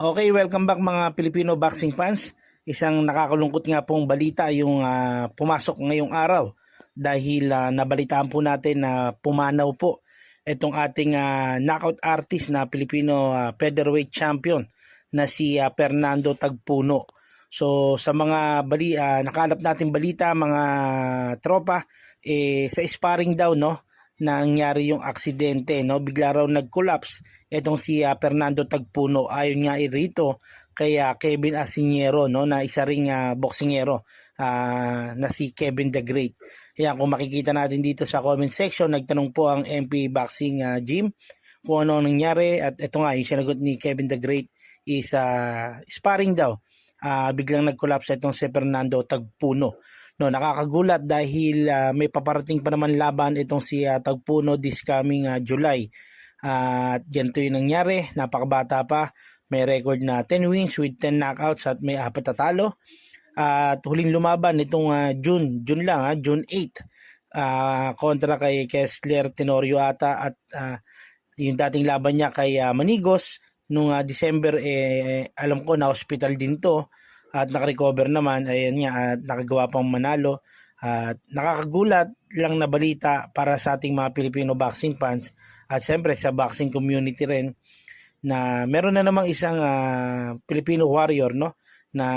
Okay, welcome back mga Filipino boxing fans. Isang nakakalungkot nga pong balita yung pumasok ngayong araw dahil nabalitaan po natin na pumanaw po itong ating knockout artist na Filipino featherweight champion na si Fernando Tagpuno. So sa mga nakalap natin balita mga tropa, sa sparring daw nangyari yung aksidente, bigla raw nag-collapse itong si Fernando Tagpuno. Ayon nga rito kay Kevin Asiniero, na isa ring boksingero na si Kevin the Great. Ayan, kung makikita natin dito sa comment section, nagtanong po ang MP Boxing Gym kung ano nangyari, at ito nga yung sinagot ni Kevin the Great is sparring daw. Biglang nag-collapse itong si Fernando Tagpuno. Nakakagulat dahil may paparating pa naman laban itong si Tagpuno this coming July. At ganito yung nangyari, napakabata pa, may record na 10 wins with 10 knockouts at may 4 na talo. At huling lumaban itong June 8 kontra kay Kessler Tenorio ata, at yung dating laban niya kay Manigos nung December, alam ko na hospital din to at nakarecover naman. Ayan nga, at nakagawa pang manalo. At nakakagulat lang na balita para sa ating mga Filipino boxing fans at siyempre sa boxing community rin, na meron na namang isang Filipino warrior na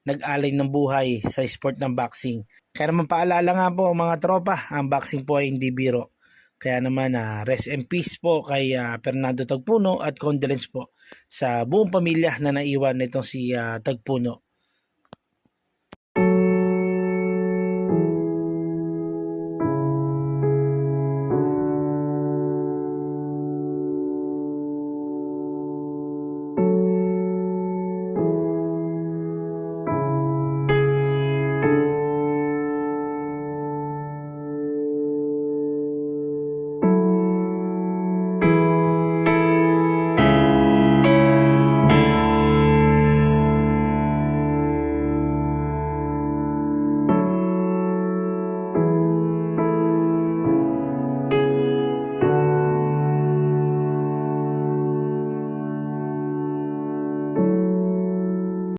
nag-alay ng buhay sa sport ng boxing. Kaya naman paalala nga po mga tropa, ang boxing po ay hindi biro. Kaya naman rest in peace po kay Fernando Tagpuno at condolence po sa buong pamilya na naiwan nitong si Tagpuno.